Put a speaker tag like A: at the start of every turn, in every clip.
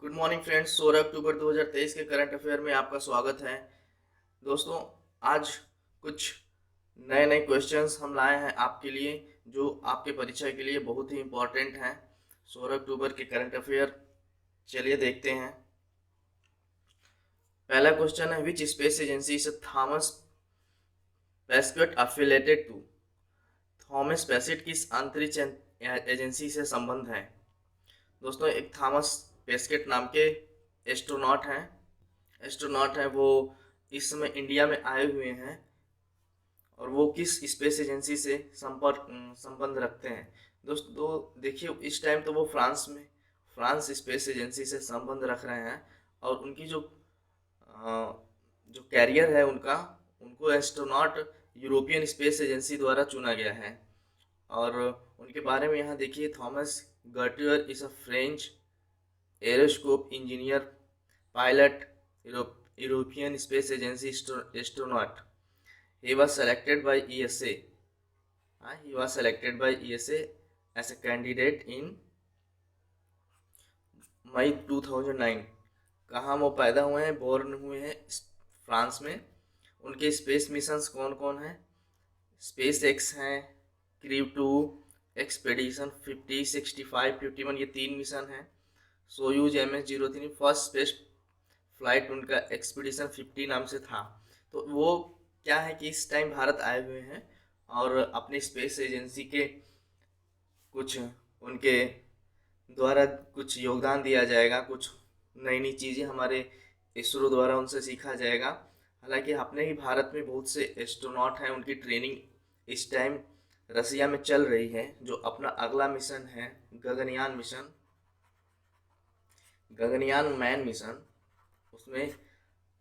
A: Good morning friends. 16 अक्टूबर 2023 के current affair में आपका स्वागत है। दोस्तों, आज कुछ नए नए क्वेश्चंस हम लाए हैं आपके लिए, जो आपके परीक्षा के लिए बहुत ही इम्पोर्टेंट हैं। 16 अक्टूबर के करंट अफेयर चलिए देखते हैं। पहला क्वेश्चन है, विच स्पेस एजेंसी से थॉमस पेस्केट अफिलेटेड टू। थॉमस पेस्केट किस अंतरिक्ष एजेंसी से संबंध है? दोस्तों, एक थॉमस पेस्केट नाम के एस्ट्रोनॉट हैं वो इस समय इंडिया में आए हुए हैं। और वो किस स्पेस एजेंसी से संबंध रखते हैं? दोस्तों देखिए, इस टाइम तो वो फ्रांस स्पेस एजेंसी से संबंध रख रहे हैं। और उनकी जो कैरियर है उनको एस्ट्रोनॉट यूरोपियन स्पेस एजेंसी द्वारा चुना गया है। और उनके बारे में यहाँ देखिए, Thomas Gertier is a French aerospace engineer, pilot, European space agency astronaut. He was selected by ESA. He was selected by ESA as a candidate in मई 2009। कहाँ वो पैदा हुए हैं, बोर्न हुए हैं फ्रांस में। उनके स्पेस मिशंस कौन कौन हैं? स्पेस एक्स हैं, क्रू 2, एक्सपेडिशन 50, 65, 51, ये 3 मिशन हैं। Soyuz MS-03 first space flight उनका एक्सपीडिशन 50 नाम से था। तो वो क्या है कि इस टाइम भारत आए हुए हैं और अपनी स्पेस एजेंसी के कुछ उनके द्वारा कुछ योगदान दिया जाएगा, कुछ नई नई चीज़ें हमारे इसरो द्वारा उनसे सीखा जाएगा। हालांकि अपने ही भारत में बहुत से एस्ट्रोनॉट हैं, उनकी ट्रेनिंग इस टाइम रसिया में चल रही है। जो अपना अगला मिशन है गगनयान मैन मिशन, उसमें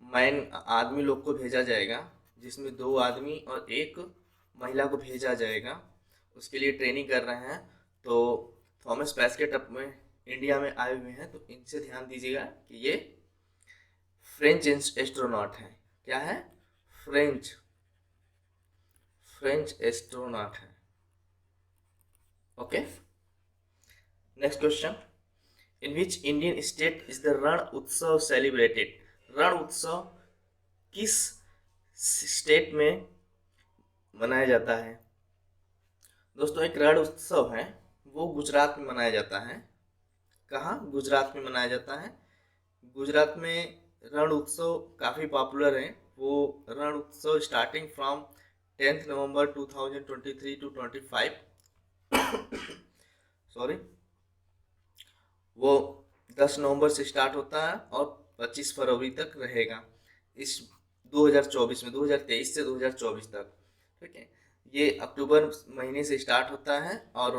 A: मैन आदमी लोग को भेजा जाएगा, जिसमें 2 आदमी और 1 महिला को भेजा जाएगा। उसके लिए ट्रेनिंग कर रहे हैं। तो थॉमस पेस्केट अपने इंडिया में आए हुए हैं, तो इनसे ध्यान दीजिएगा कि ये फ्रेंच एस्ट्रोनॉट हैं। क्या है? फ्रेंच एस्ट्रोनॉट है। Okay, next question, in which Indian state is the रण उत्सव सेलिब्रेटेड? रण उत्सव किस स्टेट में मनाया जाता है? दोस्तों, एक रण उत्सव है वो गुजरात में मनाया जाता है। कहाँ? गुजरात में मनाया जाता है। गुजरात में रण उत्सव काफ़ी पॉपुलर है। वो Rann Utsav starting from 10 November 2023 to 25 sorry, वो 10 नवंबर से स्टार्ट होता है और 25 फरवरी तक रहेगा इस 2024 में, 2023 से 2024 तक। ठीक है, ये अक्टूबर महीने से स्टार्ट होता है और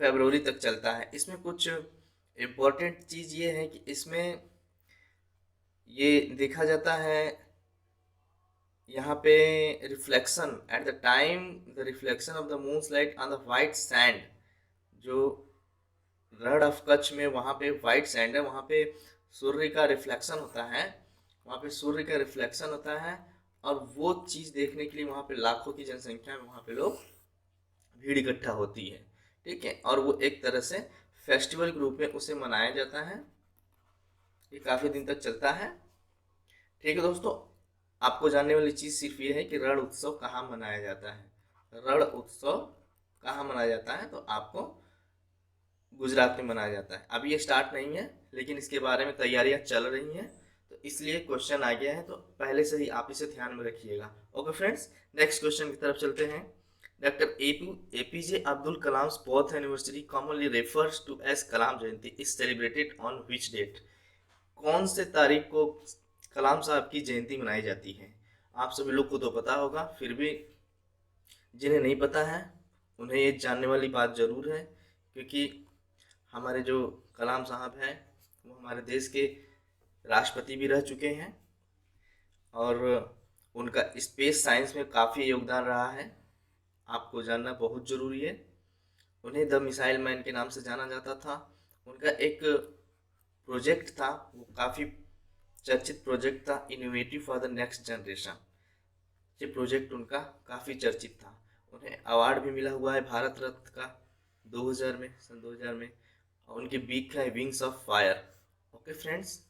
A: फरवरी तक चलता है। इसमें कुछ इम्पोर्टेंट चीज़ ये है कि इसमें ये देखा जाता है यहाँ पे reflection at the time, the reflection of the moons light on the white sand. जो रण ऑफ कच्छ में वहाँ पे वाइट सैंड है, वहाँ पे सूर्य का रिफ्लेक्शन होता है, और वो चीज़ देखने के लिए वहाँ पे लाखों की जनसंख्या में वहाँ पे लोग भीड़ इकट्ठा होती है। ठीक है, और वो एक तरह से फेस्टिवल के रूप में उसे मनाया जाता है। ये काफ़ी दिन तक चलता है। ठीक है दोस्तों, आपको जानने वाली चीज़ सिर्फ ये है कि रण उत्सव कहाँ मनाया जाता है। रण उत्सव कहाँ मनाया जाता है? तो आपको गुजरात में मनाया जाता है। अभी ये स्टार्ट नहीं है, लेकिन इसके बारे में तैयारियां चल रही हैं, तो इसलिए क्वेश्चन आ गया है, तो पहले से ही आप इसे ध्यान में रखिएगा। ओके फ्रेंड्स, नेक्स्ट क्वेश्चन की तरफ चलते हैं। Doctor APJ Abdul Kalam birth anniversary commonly refers to as Kalam Jayanti is celebrated on which date? कौन से तारीख को कलाम साहब की जयंती मनाई जाती है? आप सभी लोग को तो पता होगा, फिर भी जिन्हें नहीं पता है उन्हें ये जानने वाली बात ज़रूर है, क्योंकि हमारे जो कलाम साहब हैं वो हमारे देश के राष्ट्रपति भी रह चुके हैं और उनका स्पेस साइंस में काफ़ी योगदान रहा है। आपको जानना बहुत ज़रूरी है। उन्हें द मिसाइल मैन के नाम से जाना जाता था। उनका एक प्रोजेक्ट था, वो काफ़ी चर्चित प्रोजेक्ट था, innovative for the next generation. ये प्रोजेक्ट उनका काफ़ी चर्चित था। उन्हें अवार्ड भी मिला हुआ है भारत रत्न का 2000 में, सन 2000 में। और उनकी बीक है wings of fire, okay friends,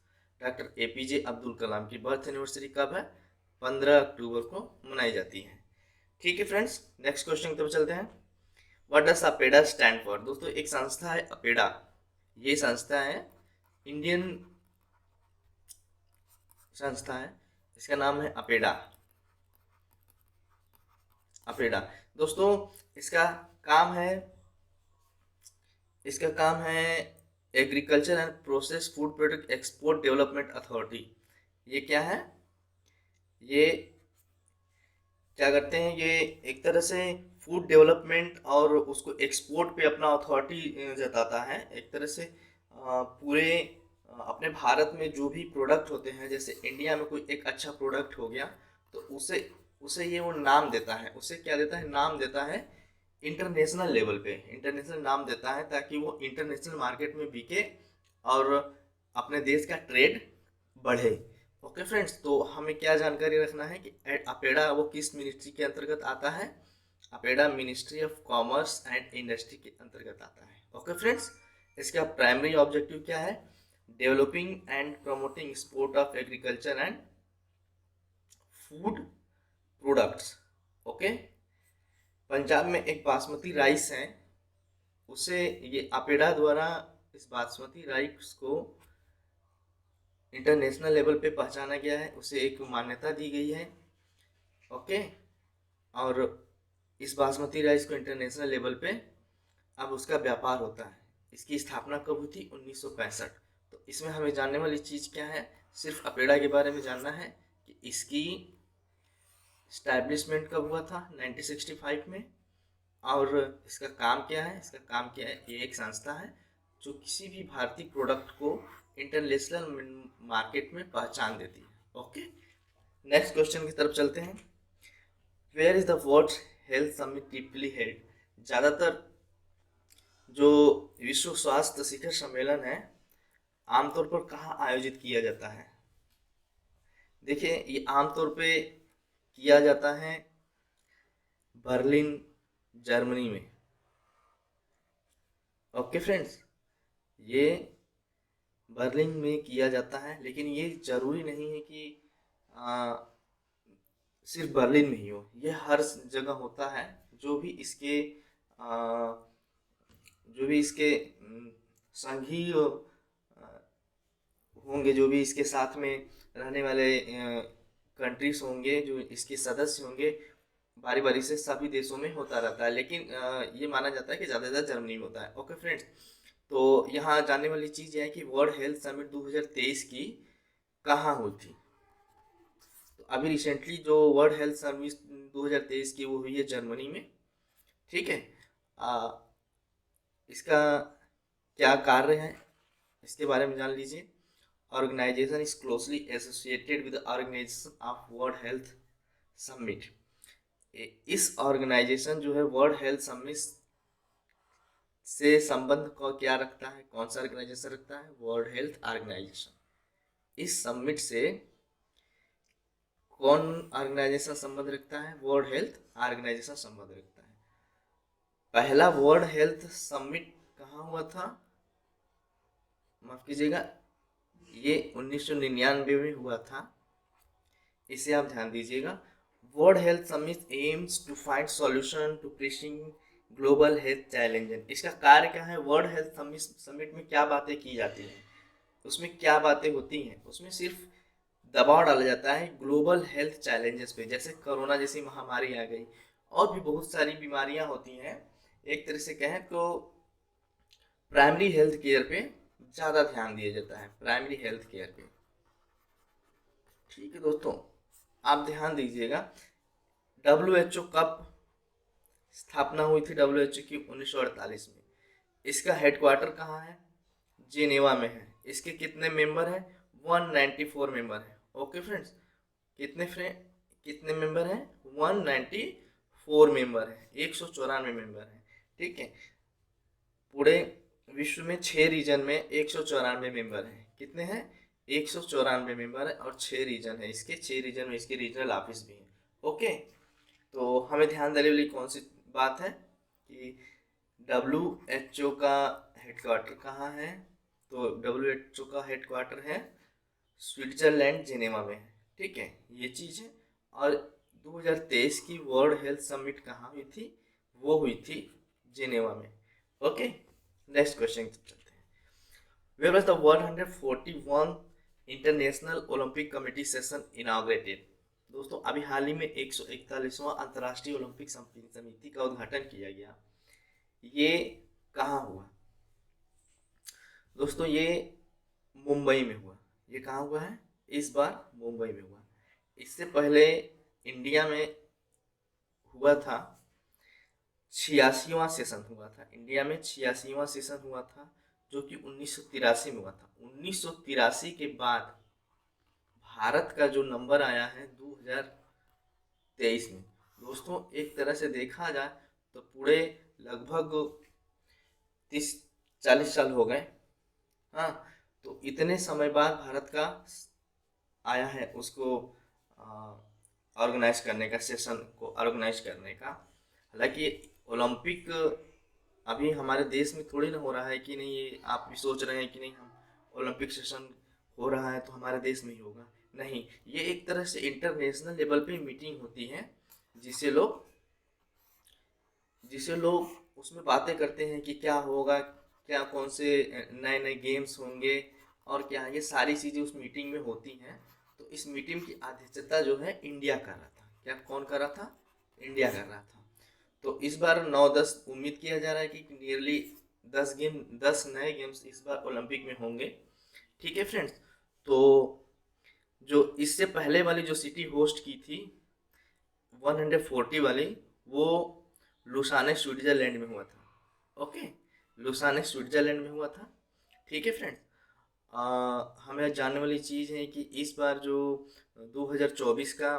A: doctor APJ Abdul Kalam की बर्थ एनिवर्सरी कब है? 15 अक्टूबर को मनाई जाती है। ठीक है फ्रेंड्स, नेक्स्ट क्वेश्चन की तरफ चलते हैं। What does APEDA stand for? दोस्तों एक संस्था है अपेडा, ये संस्था है इंडियन संस्था है, इसका नाम है अपेडा। अपेडा दोस्तों इसका काम है इसका काम है agriculture and process food product export development authority. ये क्या है? ये क्या करते हैं? ये एक तरह से फूड डेवलपमेंट और उसको एक्सपोर्ट पे अपना अथॉरिटी जताता है। एक तरह से पूरे अपने भारत में जो भी प्रोडक्ट होते हैं, जैसे इंडिया में कोई एक अच्छा प्रोडक्ट हो गया तो उसे उसे ये वो नाम देता है। उसे क्या देता है? नाम देता है इंटरनेशनल लेवल पे, इंटरनेशनल नाम देता है ताकि वो इंटरनेशनल मार्केट में बिके और अपने देश का ट्रेड बढ़े। ओके फ्रेंड्स, तो हमें क्या जानकारी रखना है कि अपेडा वो किस मिनिस्ट्री के अंतर्गत आता है? APEDA ministry of commerce and industry के अंतर्गत आता है। ओके फ्रेंड्स, इसका प्राइमरी ऑब्जेक्टिव क्या है? Developing and promoting export of agriculture and food products. Okay, Punjab में एक बासमती राइस है, उसे ये अपेडा द्वारा इस बासमती राइस को इंटरनेशनल लेवल पे पहचाना गया है, उसे एक मान्यता दी गई है। ओके, और इस बासमती राइस को इंटरनेशनल लेवल पे अब उसका व्यापार होता है। इसकी स्थापना कब हुई थी? 1965। तो इसमें हमें जानने वाली चीज़ क्या है? सिर्फ अपेडा के बारे में जानना है कि इसकी स्टैब्लिशमेंट कब हुआ था? 1965 में। और इसका काम क्या है? इसका काम क्या है? ये एक संस्था है जो किसी भी भारतीय प्रोडक्ट को इंटरनेशनल मार्केट में पहचान देती है। ओके, नेक्स्ट क्वेश्चन की तरफ चलते हैं। Where is the world health summit typically held? ज़्यादातर जो विश्व स्वास्थ्य शिखर सम्मेलन है आमतौर पर कहाँ आयोजित किया जाता है? देखिए, ये आमतौर पे किया जाता है बर्लिन, जर्मनी में। ओके फ्रेंड्स, ये बर्लिन में किया जाता है, लेकिन ये जरूरी नहीं है कि आ, सिर्फ बर्लिन में ही हो, ये हर जगह होता है। जो भी इसके आ, जो भी इसके संघीय होंगे, जो भी इसके साथ में रहने वाले कंट्रीज होंगे, जो इसके सदस्य होंगे, बारी बारी से सभी देशों में होता रहता है, लेकिन ये माना जाता है कि ज़्यादा से ज़्यादा जर्मनी में होता है। ओके फ्रेंड्स, तो यहाँ जानने वाली चीज़ यह है कि वर्ल्ड हेल्थ समिट 2023 की कहाँ हुई थी? तो अभी रिसेंटली जो वर्ल्ड हेल्थ समिट 2023 की वो हुई है जर्मनी में। ठीक है, इसका क्या कार्य है इसके बारे में जान लीजिए। Organisation is closely associated with organisation of world health summit. इस ऑर्गेनाइजेशन जो है वर्ल्ड हेल्थ समिट से संबंध को क्या रखता है? कौन सा ऑर्गेनाइजेशन रखता है? World health organisation. इस समिट से कौन ऑर्गेनाइजेशन संबंध रखता है? वर्ल्ड हेल्थ ऑर्गेनाइजेशन संबंध रखता है। पहला वर्ल्ड हेल्थ समिट कहाँ हुआ था? माफ कीजिएगा, ये 1999 में हुआ था। इसे आप ध्यान दीजिएगा। World health summit aims to find solution to pressing global health challenges. इसका कार्य क्या है? वर्ल्ड हेल्थ समिट में क्या बातें की जाती हैं, उसमें क्या बातें होती हैं? उसमें सिर्फ दबाव डाला जाता है ग्लोबल हेल्थ चैलेंजेस पे, जैसे कोरोना जैसी महामारी आ गई, और भी बहुत सारी बीमारियां होती हैं। एक तरह से कहें तो प्राइमरी हेल्थ केयर पे ज़्यादा ध्यान दिया जाता है, प्राइमरी हेल्थ केयर पे। ठीक है दोस्तों, आप ध्यान दीजिएगा। WHO कब स्थापना हुई थी? WHO की 1948 में। इसका हेडक्वार्टर कहाँ है? जेनेवा में है। इसके कितने मेंबर हैं? 194 मेंबर हैं। ओके फ्रेंड्स, कितने मेंबर हैं? 194 मेंबर हैं, 194 मेंबर हैं। ठीक है, पूरे विश्व में 6 रीजन में 194 मेंबर हैं। कितने हैं? 194 मेंबर है, और 6 रीजन है इसके। 6 रीजन में इसके रीजनल ऑफिस भी हैं। ओके, तो हमें ध्यान देने वाली कौन सी बात है कि WHO का हेडक्वार्टर कहाँ है? तो WHO का हेडक्वार्टर है स्विट्जरलैंड जेनेवा में है। ठीक है, ये चीज़ है। और 2023 की वर्ल्ड हेल्थ समिट कहाँ हुई थी? वो हुई थी जेनेवा में। ओके, नेक्स्ट क्वेश्चन चलते हैं। Where was the 141 International Olympic Committee session inaugurated? दोस्तों अभी हाल ही में 141वां अंतर्राष्ट्रीय ओलंपिक समिति का उद्घाटन किया गया। ये कहाँ हुआ? दोस्तों ये मुंबई में हुआ। ये कहाँ हुआ है? इस बार मुंबई में हुआ। इससे पहले इंडिया में हुआ था, 86वां सेशन हुआ था। इंडिया में 86वां सेशन हुआ था, जो कि 1983 में हुआ था। 1983 के बाद भारत का जो नंबर आया है 2023 में। दोस्तों एक तरह से देखा जाए तो पूरे लगभग 30-40 साल हो गए। हाँ, तो इतने समय बाद भारत का आया है उसको ऑर्गेनाइज करने का, सेशन को ऑर्गेनाइज करने का। हालांकि ओलंपिक अभी हमारे देश में थोड़ी ना हो रहा है कि नहीं, ये आप भी सोच रहे हैं कि नहीं हम ओलंपिक सेशन हो रहा है तो हमारे देश में ही होगा। नहीं, ये एक तरह से इंटरनेशनल लेवल पे मीटिंग होती है जिसे लोग उसमें बातें करते हैं कि क्या होगा, क्या कौन से नए नए गेम्स होंगे और क्या, ये सारी चीज़ें उस मीटिंग में होती हैं। तो इस मीटिंग की अध्यक्षता जो है इंडिया कर रहा था। क्या कौन कर रहा था? इंडिया कर रहा था। तो इस बार 9-10 उम्मीद किया जा रहा है कि नियरली 10 नए गेम्स इस बार ओलंपिक में होंगे। ठीक है फ्रेंड्स, तो जो इससे पहले वाली जो सिटी होस्ट की थी 140 वाली, वो लुसाने स्विट्जरलैंड में हुआ था। ओके, लुसाने स्विट्जरलैंड में हुआ था। ठीक है फ्रेंड्स, हमें जानने वाली चीज़ है कि इस बार जो 2024 का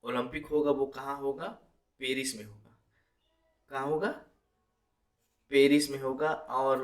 A: ओलंपिक होगा वो कहाँ होगा? पेरिस में होगा। कहाँ होगा? पेरिस में होगा। और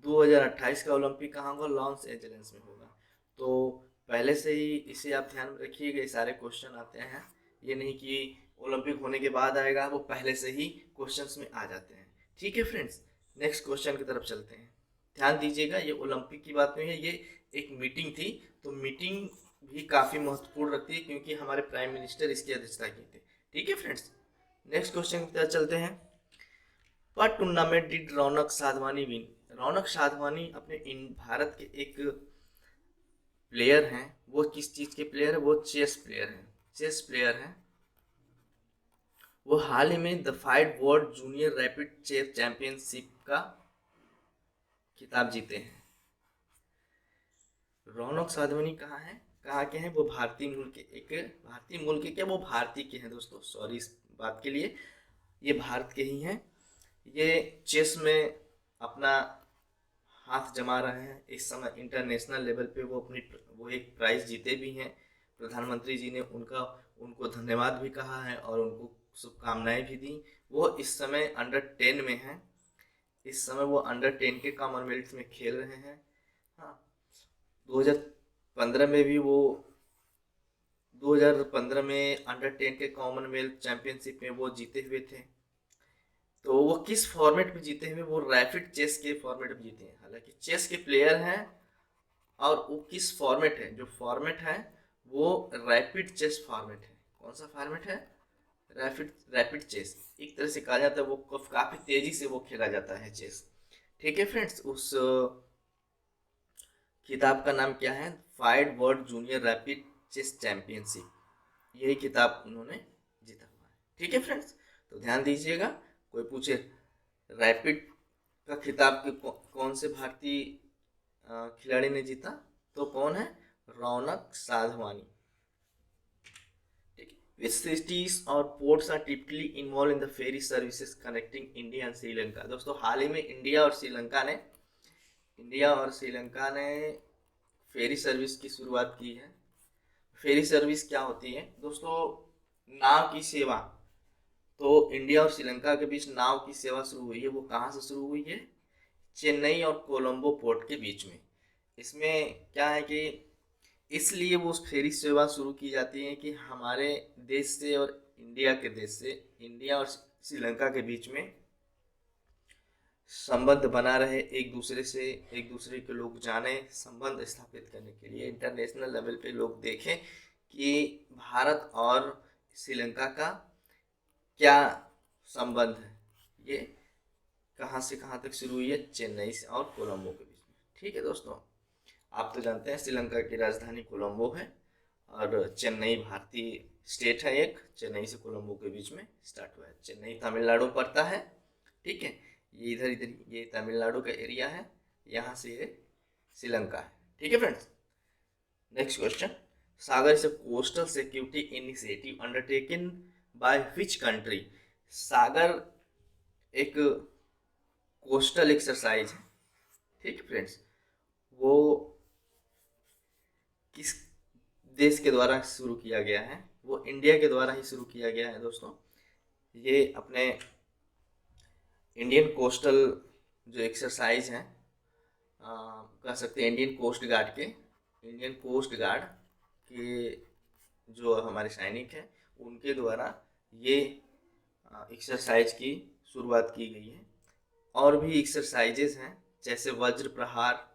A: 2028 का ओलंपिक कहाँ होगा? लॉस एंजल्स में होगा। तो पहले से ही इसे आप ध्यान में रखिएगा, ये सारे क्वेश्चन आते हैं। ये नहीं कि ओलंपिक होने के बाद आएगा, वो पहले से ही क्वेश्चंस में आ जाते हैं। ठीक है फ्रेंड्स, नेक्स्ट क्वेश्चन की तरफ चलते हैं। ध्यान दीजिएगा, ये ओलंपिक की बात नहीं है, ये एक मीटिंग थी। तो मीटिंग भी काफ़ी महत्वपूर्ण रखती है क्योंकि हमारे प्राइम मिनिस्टर इसकी अध्यक्षता की थी। ठीक है फ्रेंड्स, नेक्स्ट क्वेश्चन की तरफ चलते हैं। पर tournament did Raunak Sadhwani win? Raunak Sadhwani अपने इन भारत के एक प्लेयर हैं। वो किस चीज़ के प्लेयर है? वो चेस प्लेयर हैं। चेस प्लेयर हैं। वो हाल ही में the FIDE world junior rapid chess championship का खिताब जीते हैं। रौनक साधवानी कहाँ है? कहाँ के हैं? वो भारतीय मूल के, एक भारतीय मूल के, क्या वो भारतीय के हैं दोस्तों, सॉरी इस बात के लिए, ये भारत के ही हैं। ये चेस में अपना हाथ जमा रहे हैं इस समय इंटरनेशनल लेवल पे। वो एक प्राइज़ जीते भी हैं। प्रधानमंत्री जी ने उनको धन्यवाद भी कहा है और उनको शुभकामनाएं भी दी। वो इस समय अंडर 10 में हैं। इस समय वो अंडर 10 के कॉमनवेल्थ में खेल रहे हैं। हाँ, 2015 में भी वो 2015 में अंडर 10 के कॉमनवेल्थ चैंपियनशिप में वो जीते हुए थे। तो वो किस फॉर्मेट में जीते हुए? वो रैपिड चेस के फॉर्मेट में जीते हैं। हालांकि चेस के प्लेयर हैं, और वो किस फॉर्मेट है? जो फॉर्मेट है वो रैपिड चेस फॉर्मेट है। कौन सा फॉर्मेट है? Rapid chess. एक तरह से कहा जाता है वो काफ़ी तेज़ी से वो खेला जाता है चेस। ठीक है फ्रेंड्स, उस किताब का नाम क्या है? FIDE world junior rapid chess championship, यही किताब उन्होंने जीता हुआ है। ठीक है फ्रेंड्स, तो ध्यान दीजिएगा, कोई पूछे रैपिड का खिताब के कौन से भारतीय खिलाड़ी ने जीता, तो कौन है? रौनक साधवानी। Which cities और ports are typically involved in the ferry services connecting India and Sri Lanka? दोस्तों हाल ही में इंडिया और श्रीलंका ने फेरी सर्विस की शुरुआत की है। फेरी सर्विस क्या होती है दोस्तों? नाव की सेवा। तो इंडिया और श्रीलंका के बीच नाव की सेवा शुरू हुई है। वो कहाँ से शुरू हुई है? चेन्नई और कोलंबो पोर्ट के बीच में। इसमें क्या है कि इसलिए वो फेरी सेवा शुरू की जाती है कि हमारे देश से और इंडिया और श्रीलंका के बीच में संबंध बना रहे एक दूसरे से, एक दूसरे के लोग जाने, संबंध स्थापित करने के लिए इंटरनेशनल लेवल पे लोग देखें कि भारत और श्रीलंका का क्या संबंध है, ये कहाँ से कहाँ तक शुरू हुई है, चेन्नई से और कोलंबो के बीच में। ठीक है दोस्तों, आप तो जानते हैं श्रीलंका की राजधानी कोलंबो है और चेन्नई भारतीय स्टेट है एक, चेन्नई से कोलंबो के बीच में स्टार्ट हुआ है। चेन्नई तमिलनाडु पड़ता है, ठीक है, ये इधर इधर ये तमिलनाडु का एरिया है, यहाँ से ये श्रीलंका है। ठीक है friends, next question, Sagar is a coastal security initiative undertaken by which country. Sagar एक कोस्टल एक्सरसाइज है, ठीक है फ्रेंड्स, वो किस देश के द्वारा शुरू किया गया है, वो इंडिया के द्वारा ही शुरू किया गया है दोस्तों। ये अपने इंडियन कोस्टल जो एक्सरसाइज है, कह सकते हैं इंडियन कोस्ट गार्ड के, इंडियन कोस्ट गार्ड के जो हमारे सैनिक हैं उनके द्वारा ये एक्सरसाइज की शुरुआत की गई है। और भी एक्सरसाइजेज हैं जैसे वज्र प्रहार,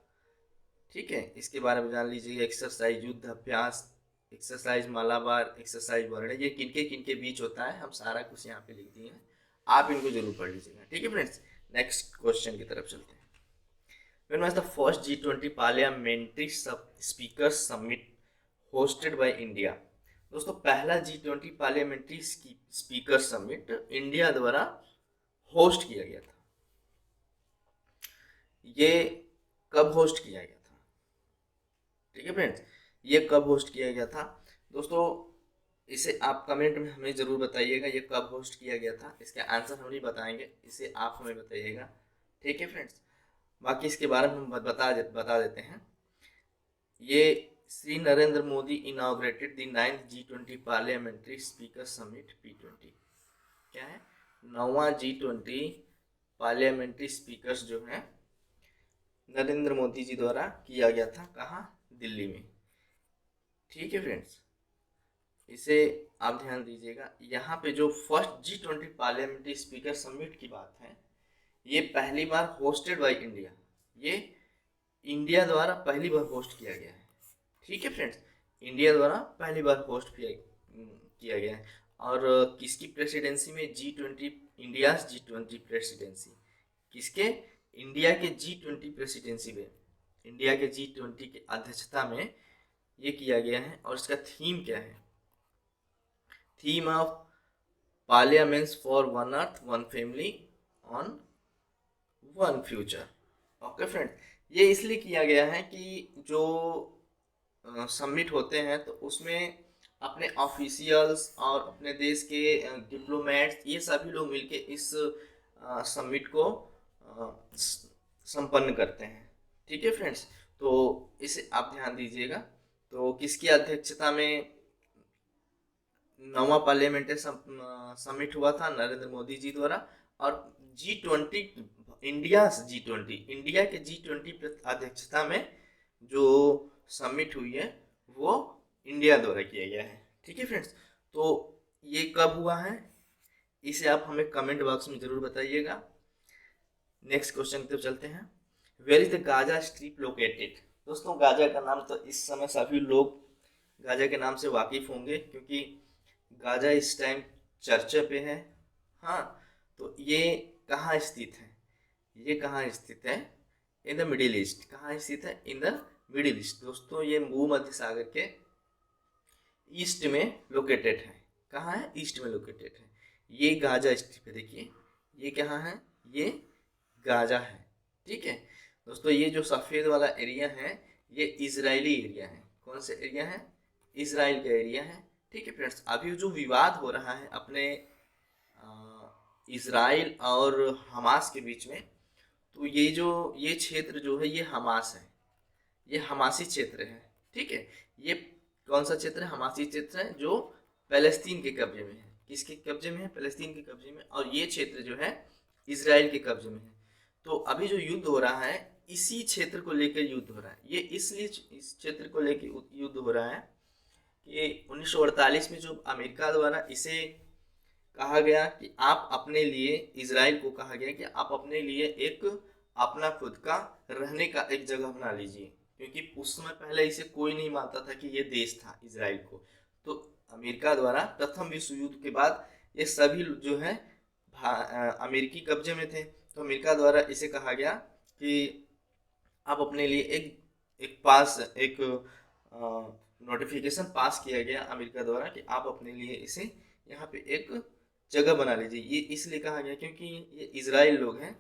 A: ठीक है, इसके बारे में जान लीजिए, एक्सरसाइज युद्ध अभ्यास, एक्सरसाइज मालाबार, एक्सरसाइज वर्ण, ये किनके किनके बीच होता है हम सारा कुछ यहाँ पे लिख दिए हैं, आप इनको जरूर पढ़ लीजिएगा। ठीक है फ्रेंड्स, नेक्स्ट क्वेश्चन की तरफ चलते हैं। When was the first G20 parliamentary speakers summit hosted by India? दोस्तों पहला G20 parliamentary speaker summit India द्वारा होस्ट किया गया था। ये कब होस्ट किया गया था, ठीक है फ्रेंड्स, ये कब होस्ट किया गया था दोस्तों, इसे आप कमेंट में हमें ज़रूर बताइएगा ये कब होस्ट किया गया था। इसका आंसर हम नहीं बताएंगे, इसे आप हमें बताइएगा। ठीक है फ्रेंड्स, बाकी इसके बारे में हम बता देते हैं। ये Shri Narendra Modi inaugurated the 9th G20 parliamentary speaker summit P20। क्या है, 9वां G20 पार्लियामेंट्री स्पीकर्स जो है नरेंद्र मोदी जी द्वारा किया गया था, कहाँ, दिल्ली में। ठीक है फ्रेंड्स, इसे आप ध्यान दीजिएगा। यहाँ पे जो first G20 parliamentary speaker summit की बात है, ये पहली बार होस्टेड बाय इंडिया, ये इंडिया द्वारा पहली बार होस्ट किया गया है। ठीक है फ्रेंड्स, इंडिया द्वारा पहली बार होस्ट किया गया है। और किसकी प्रेसिडेंसी में, G20, इंडिया G20 प्रेसिडेंसी, किसके, इंडिया के G20 प्रेसिडेंसी में, इंडिया के G20 की अध्यक्षता में ये किया गया है। और इसका थीम क्या है, theme of parliaments for one earth one family on one future. Okay friend, ये इसलिए किया गया है कि जो समिट होते हैं तो उसमें अपने ऑफिशियल्स और अपने देश के डिप्लोमेट्स, ये सभी लोग मिलके इस समिट को संपन्न करते हैं। ठीक है फ्रेंड्स, तो इसे आप ध्यान दीजिएगा। तो किसकी अध्यक्षता में 9वां पार्लियामेंट्री समिट हुआ था, नरेंद्र मोदी जी द्वारा। और G20, इंडिया के G20 अध्यक्षता में जो समिट हुई है वो इंडिया द्वारा किया गया है। ठीक है फ्रेंड्स, तो ये कब हुआ है इसे आप हमें कमेंट बॉक्स में जरूर बताइएगा। नेक्स्ट क्वेश्चन की तरफ चलते हैं। Where is the Gaza strip located. दोस्तों गाजा का नाम तो इस समय सभी लोग गाजा के नाम से वाकिफ होंगे, क्योंकि गाजा इस टाइम चर्चा पे है। हाँ, तो ये कहाँ स्थित है, ये कहाँ स्थित है, इन द मिडिल ईस्ट। कहाँ स्थित है, इन द मिडिल ईस्ट। दोस्तों ये भूमध्य सागर के ईस्ट में लोकेटेड है। कहाँ है, ईस्ट में लोकेटेड है। ये गाजा स्ट्रिप है, देखिए ये कहाँ है, ये गाजा है। ठीक है दोस्तों, ये जो सफ़ेद वाला एरिया है ये इजरायली एरिया है। कौन सा एरिया है, इजराइल का एरिया है। ठीक है फ्रेंड्स, अभी जो विवाद हो रहा है अपने इजराइल और हमास के बीच में, तो ये क्षेत्र जो है ये हमास है, ये हमासी क्षेत्र है। ठीक है, ये कौन सा क्षेत्र है, हमासी क्षेत्र है, जो पैलेस्तीन के कब्जे में है। किसके कब्जे में है, पैलेस्तीन के कब्जे में। और ये क्षेत्र जो है इजराइल के कब्जे में है। तो अभी जो युद्ध हो रहा है इसी क्षेत्र को लेकर युद्ध हो रहा है। ये इसलिए इस क्षेत्र को लेकर युद्ध हो रहा है कि 1948 में जो अमेरिका द्वारा इसे कहा गया कि आप अपने लिए, इजराइल को कहा गया कि आप अपने लिए एक अपना खुद का रहने का एक जगह बना लीजिए, क्योंकि उस समय पहले इसे कोई नहीं मानता था कि ये देश था इजराइल को। तो अमेरिका द्वारा प्रथम विश्व युद्ध के बाद ये सभी जो है अमेरिकी कब्जे में थे, तो अमेरिका द्वारा इसे कहा गया कि आप अपने लिए एक नोटिफिकेशन पास किया गया अमेरिका द्वारा कि आप अपने लिए इसे यहाँ पे एक जगह बना लीजिए। ये इसलिए कहा गया क्योंकि ये इजराइल लोग हैं,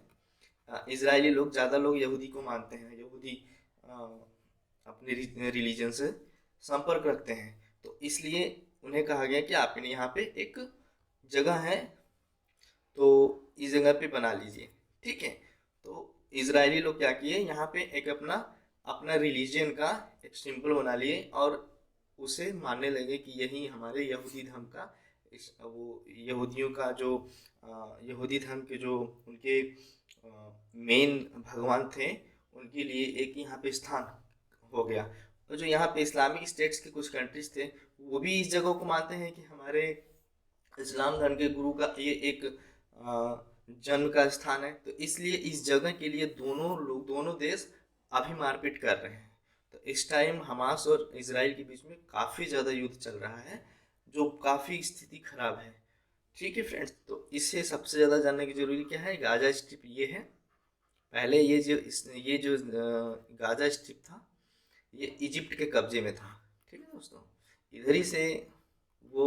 A: इजरायली लोग, ज़्यादा लोग यहूदी को मानते हैं, यहूदी अपने रिलीजन से संपर्क रखते हैं, तो इसलिए उन्हें कहा गया कि आपने यहाँ पे एक जगह है तो इस जगह पे बना लीजिए। ठीक है, तो इजरायली लोग क्या किए, यहाँ पे एक अपना अपना रिलीजन का एक सिंबल बना लिए और उसे मानने लगे कि यही हमारे यहूदी धर्म का वो यहूदियों का जो यहूदी धर्म के जो उनके मेन भगवान थे, उनके लिए एक यहाँ पे स्थान हो गया। तो जो यहाँ पे इस्लामिक स्टेट्स के कुछ कंट्रीज थे, वो भी इस जगह को मानते हैं कि हमारे इस्लाम धर्म के गुरु का ये एक जन्म का स्थान है। तो इसलिए इस जगह के लिए दोनों देश अभी मारपीट कर रहे हैं। तो इस टाइम हमास और इजराइल के बीच में काफ़ी ज़्यादा युद्ध चल रहा है, जो काफ़ी स्थिति खराब है। ठीक है फ्रेंड्स, तो इससे सबसे ज़्यादा जानने की जरूरी क्या है, गाजा स्ट्रिप ये है। पहले ये जो गाजा स्ट्रिप था, ये इजिप्ट के कब्जे में था। ठीक है दोस्तों, इधर ही से वो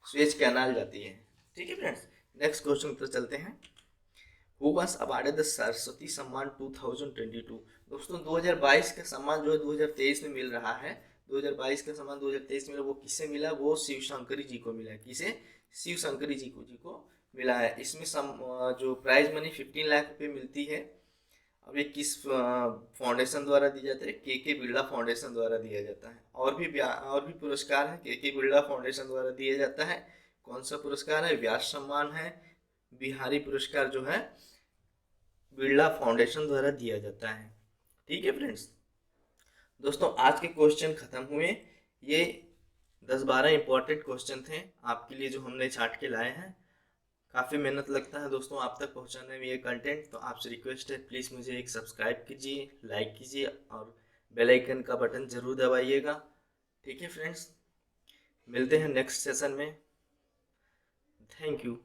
A: स्वेज कैनाल जाती है। ठीक है फ्रेंड्स, नेक्स्ट क्वेश्चन पर चलते हैं। Who was awarded the Saraswati सम्मान 2022? दोस्तों 2022 का सम्मान जो है 2023 में मिल रहा है। 2022 का सम्मान 2023 में मिला, वो किसे मिला, वो शिव शंकरी जी को मिला है। किसे? शिव शंकरी जी को मिला है। इसमें जो प्राइज मनी 15 लाख रुपये मिलती है। अब ये किस फाउंडेशन द्वारा दी जाती है? के बिरला फाउंडेशन द्वारा दिया जाता है। और भी पुरस्कार है के बिरला फाउंडेशन द्वारा दिया जाता है। कौन सा पुरस्कार है? व्यास सम्मान है, बिहारी पुरस्कार जो है बिरला फाउंडेशन द्वारा दिया जाता है। ठीक है फ्रेंड्स, दोस्तों आज के क्वेश्चन खत्म हुए। ये 10-12 इंपॉर्टेंट क्वेश्चन थे आपके लिए जो हमने छाट के लाए हैं। काफ़ी मेहनत लगता है दोस्तों आप तक पहुंचाने में ये कंटेंट, तो आपसे रिक्वेस्ट है प्लीज़ मुझे एक सब्सक्राइब कीजिए, लाइक कीजिए और बेल आइकन का बटन ज़रूर दबाइएगा। ठीक है फ्रेंड्स, मिलते हैं नेक्स्ट सेशन में। Thank you.